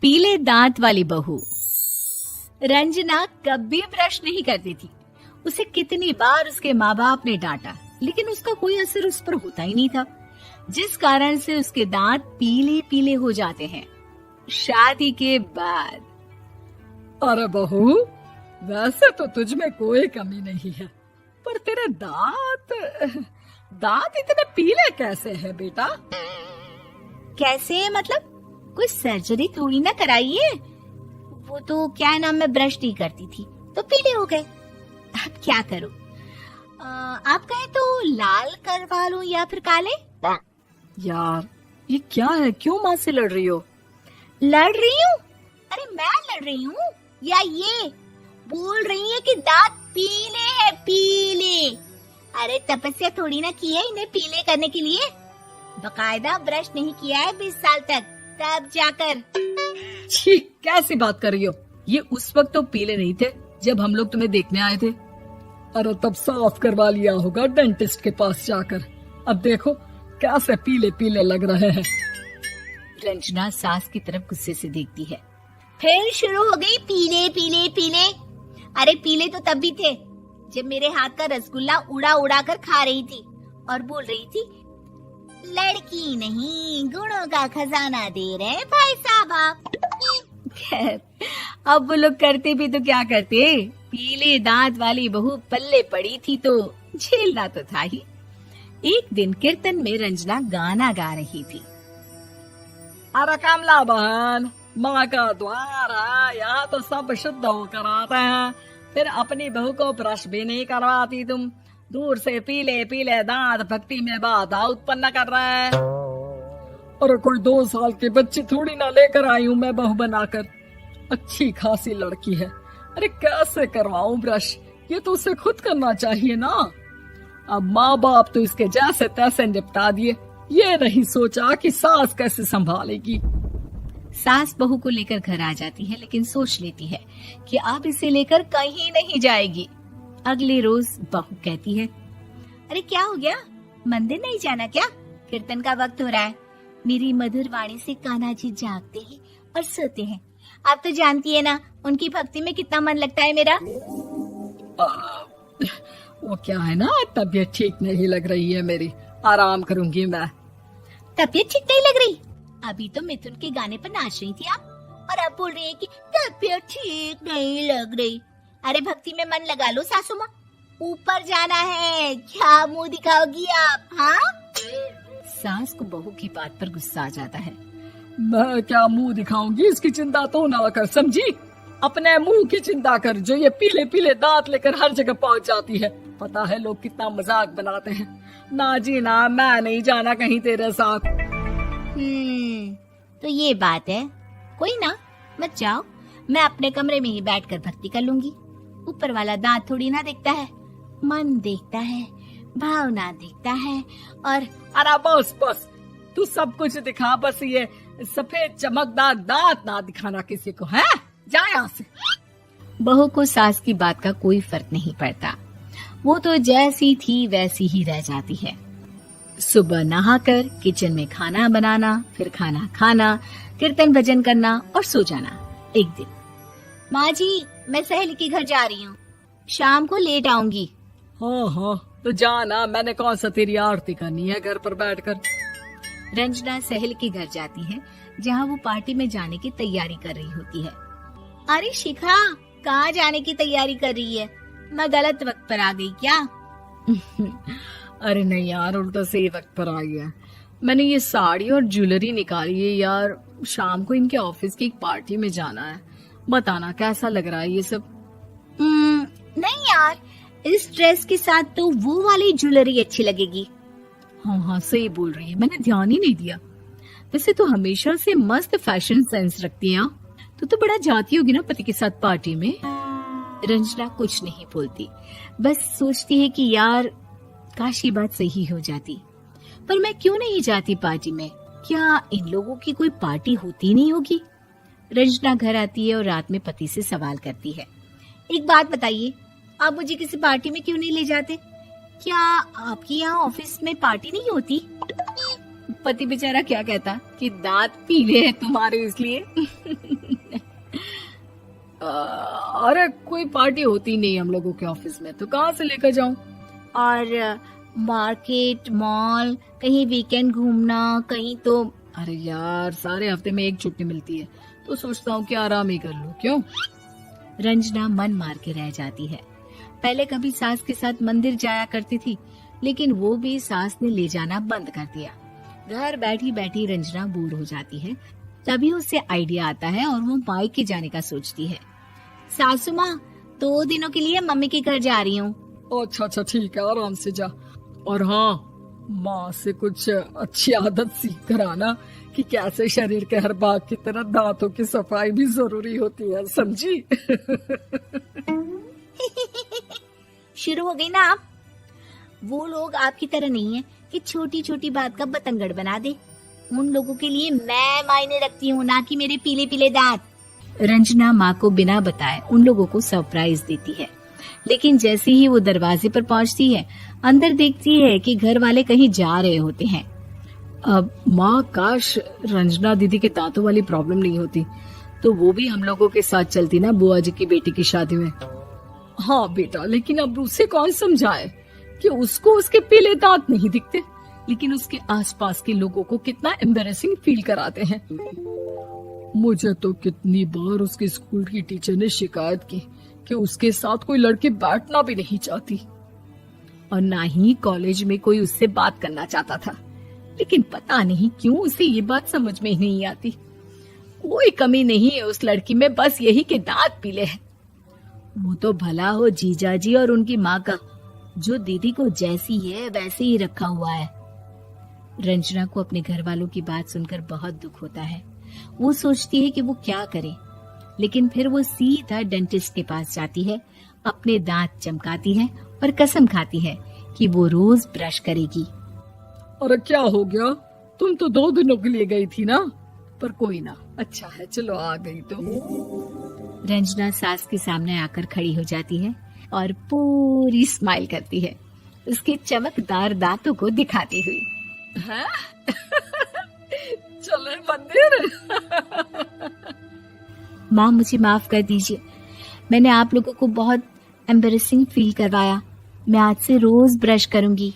पीले दांत वाली बहू। रंजना कभी ब्रश नहीं करती थी। उसे कितनी बार उसके माँ बाप ने डांटा, लेकिन उसका कोई असर उस पर होता ही नहीं था, जिस कारण से उसके दांत पीले पीले हो जाते हैं। शादी के बाद अरे बहू, वैसे तो तुझ में कोई कमी नहीं है, पर तेरे दांत इतने पीले कैसे हैं बेटा? कैसे मतलब? कोई सर्जरी थोड़ी ना कराई है। वो तो क्या नाम, मैं ब्रश नहीं करती थी तो पीले हो गए। अब क्या करूं? आप कहें तो लाल करवा लूं या फिर काले? यार ये क्या है, क्यों माँ से लड़ रही हो? लड़ रही हूँ? अरे मैं लड़ रही हूँ या ये बोल रही है कि दांत पीले हैं, पीले। अरे तपस्या थोड़ी ना की है इन्हें पीले करने के लिए। बकायदा ब्रश नहीं किया है 20 साल तक, तब जाकर। छी, कैसी बात कर रही हो? ये उस वक्त तो पीले नहीं थे जब हम लोग तुम्हें देखने आए थे। अरे तब साफ करवा लिया होगा डेंटिस्ट के पास जाकर। अब देखो कैसे पीले पीले लग रहे हैं। रंजना सास की तरफ गुस्से से देखती है। फिर शुरू हो गई पीले पीले पीले। अरे पीले तो तब भी थे जब मेरे हाथ का रसगुल्ला उड़ा उड़ा कर खा रही थी और बोल रही थी, लड़की नहीं गुणों का खजाना दे रहे भाई साहब आप। खैर, अब वो लोग करते भी तो क्या करते, पीले दांत वाली बहू पल्ले पड़ी थी तो झेलना तो था ही। एक दिन कीर्तन में रंजना गाना गा रही थी। अरे कमला बहन, माँ का द्वार है, यहाँ तो सब शुद्ध होकर आते हैं, फिर अपनी बहू को ब्रश भी नहीं करवाती तुम। दूर से पीले पीले दांत भक्ति में बाधा उत्पन्न कर रहे हैं। अरे कोई 2 साल के बच्चे थोड़ी ना लेकर आई हूँ मैं बहू बनाकर। अच्छी खासी लड़की है, अरे कैसे करवाऊं ब्रश? ये तो उसे खुद करना चाहिए ना। अब माँ बाप तो इसके जैसे तैसे निपटा दिए, ये नहीं सोचा कि सास कैसे संभालेगी। सास बहू को लेकर घर आ जाती है, लेकिन सोच लेती है कि अब इसे लेकर कहीं नहीं जाएगी। अगले रोज बहू कहती है, अरे क्या हो गया, मंदिर नहीं जाना क्या? कीर्तन का वक्त हो रहा है। मेरी मधुर वाणी से कान्हा जी जागते हैं और सोते हैं। आप तो जानती है ना उनकी भक्ति में कितना मन लगता है मेरा। वो क्या है ना, तबीयत ठीक नहीं लग रही है मेरी, आराम करूंगी मैं। तबीयत ठीक नहीं लग रही? अभी तो मिथुन के गाने पर नाच रही थी आप, और अब बोल रही है कि तबीयत ठीक नहीं लग रही। अरे भक्ति में मन लगा लो सासू माँ, ऊपर जाना है, क्या मुंह दिखाओगी आप? हाँ? सास को बहू की बात पर गुस्सा आ जाता है। मैं क्या मुंह दिखाऊंगी, इसकी चिंता तो ना कर, समझी? अपने मुंह की चिंता कर, जो ये पीले पीले दांत लेकर हर जगह पहुंच जाती है। पता है लोग कितना मजाक बनाते हैं। ना जी ना, मैं नहीं जाना कहीं तेरे साथ। तो ये बात है। कोई ना, मत जाओ, मैं अपने कमरे में ही बैठकर भक्ति कर लूंगी। ऊपर वाला दांत थोड़ी ना देखता है, मन देखता है, भावना देखता है। और अरे बस बस, तू सब कुछ दिखा, बस ये सफेद चमकदार दांत ना दिखाना किसी को, है? जा यहाँ से। बहू को सास की बात का कोई फर्क नहीं पड़ता, वो तो जैसी थी वैसी ही रह जाती है। सुबह नहाकर किचन में खाना बनाना, फिर खाना खाना, कीर्तन भजन करना और सो जाना। एक दिन, माँ जी मैं सहेली के घर जा रही हूँ, शाम को लेट आऊंगी। हाँ, तो जाना, मैंने कौन सा तेरी आरती करनी है घर पर बैठकर। रंजना सहेली के घर जाती है, जहाँ वो पार्टी में जाने की तैयारी कर रही होती है। अरे शिखा, कहाँ जाने की तैयारी कर रही है? मैं गलत वक्त पर आ गई क्या? अरे नहीं यार, उल्टा सही वक्त पर आई है। मैंने ये साड़ी और ज्वेलरी निकाली है यार, शाम को इनके ऑफिस की एक पार्टी में जाना है। बताना कैसा लग रहा है ये सब? नहीं यार, इस ड्रेस के साथ तो वो वाली ज्वेलरी अच्छी लगेगी। हाँ, सही बोल रही है, मैंने ध्यान ही नहीं दिया। वैसे तो हमेशा से मस्त फैशन सेंस रखती है। तो बड़ा जाती होगी ना पति के साथ पार्टी में। रंजना कुछ नहीं बोलती, बस सोचती है कि यार काश ये बात सही हो जाती, पर मैं क्यों नहीं जाती पार्टी में? क्या इन लोगों की कोई पार्टी होती नहीं होगी? रंजना घर आती है और रात में पति से सवाल करती है, एक बात बताइए, आप मुझे किसी पार्टी में क्यों नहीं ले जाते? क्या आपकी यहाँ ऑफिस में पार्टी नहीं होती? पति बेचारा क्या कहता कि दांत पीले हैं तुम्हारे इसलिए। अरे कोई पार्टी होती नहीं हम लोगों के ऑफिस में, तो कहाँ से लेकर जाऊं? और मार्केट, मॉल, कहीं वीकेंड घूमना, कहीं तो। अरे यार सारे हफ्ते में एक छुट्टी मिलती है, तो सोचता हूँ कि आराम ही कर लूं। क्यों? रंजना मन मार के रह जाती है। पहले कभी सास के साथ मंदिर जाया करती थी, लेकिन वो भी सास ने ले जाना बंद कर दिया। घर बैठी बैठी रंजना बोर हो जाती है। तभी उसे आइडिया आता है और वो मायके जाने का सोचती है। सासू माँ, 2 दिनों के लिए मम्मी के घर जा रही हूँ। अच्छा अच्छा ठीक है, आराम से जा। और हाँ, माँ से कुछ अच्छी आदत सीख कर आना कि कैसे शरीर के हर भाग की तरह दांतों की सफाई भी जरूरी होती है, समझी? शुरू हो गई ना आप। वो लोग आपकी तरह नहीं है कि छोटी छोटी बात का बतंगड़ बना दे। उन लोगों के लिए मैं मायने रखती हूँ, ना कि मेरे पीले पीले दांत। रंजना माँ को बिना बताए उन लोगों को सरप्राइज देती है, लेकिन जैसे ही वो दरवाजे पर पहुँचती है, अंदर देखती है कि घर वाले कहीं जा रहे होते हैं। अब माँ, काश रंजना दीदी के दांतों वाली प्रॉब्लम नहीं होती, तो वो भी हम लोगों के साथ चलती ना बुआ जी की बेटी की शादी में। हाँ बेटा, लेकिन अब उसे कौन समझाए कि उसको उसके पीले दांत नहीं दिखते, लेकिन उसके आसपास के लोगों को कितना एम्बैरेसिंग फील कराते हैं। मुझे तो कितनी बार उसके स्कूल की टीचर ने शिकायत की कि उसके साथ कोई लड़की बैठना भी नहीं चाहती, और ना ही कॉलेज में कोई उससे बात करना चाहता था। लेकिन पता नहीं क्यों उसे ये बात समझ में ही नहीं आती। कोई कमी नहीं है उस लड़की में, बस यही कि दांत पीले हैं। वो तो भला हो जीजा जी और उनकी माँ का, जो दीदी को जैसी है वैसे ही रखा हुआ है। रंजना को अपने घर वालों की बात सुनकर बहुत दुख होता है। वो सोचती है कि वो क्या करे, लेकिन फिर वो सीधा डेंटिस्ट के पास जाती है, अपने दांत चमकाती है और कसम खाती है कि वो रोज ब्रश करेगी। अरे क्या हो गया? तुम तो 2 दिनों के लिए गई थी ना, पर कोई ना, अच्छा है, चलो आ गई तो। रंजना सास के सामने आकर खड़ी हो जाती है और पूरी स्माइल करती है, उसके चमकदार दांतों को दिखाती हुई। है? चले मंदिर। माँ, मुझे माफ कर दीजिए, मैंने आप लोगों को बहुत एम्बैरेसिंग फील करवाया। मैं आज से रोज ब्रश करूंगी।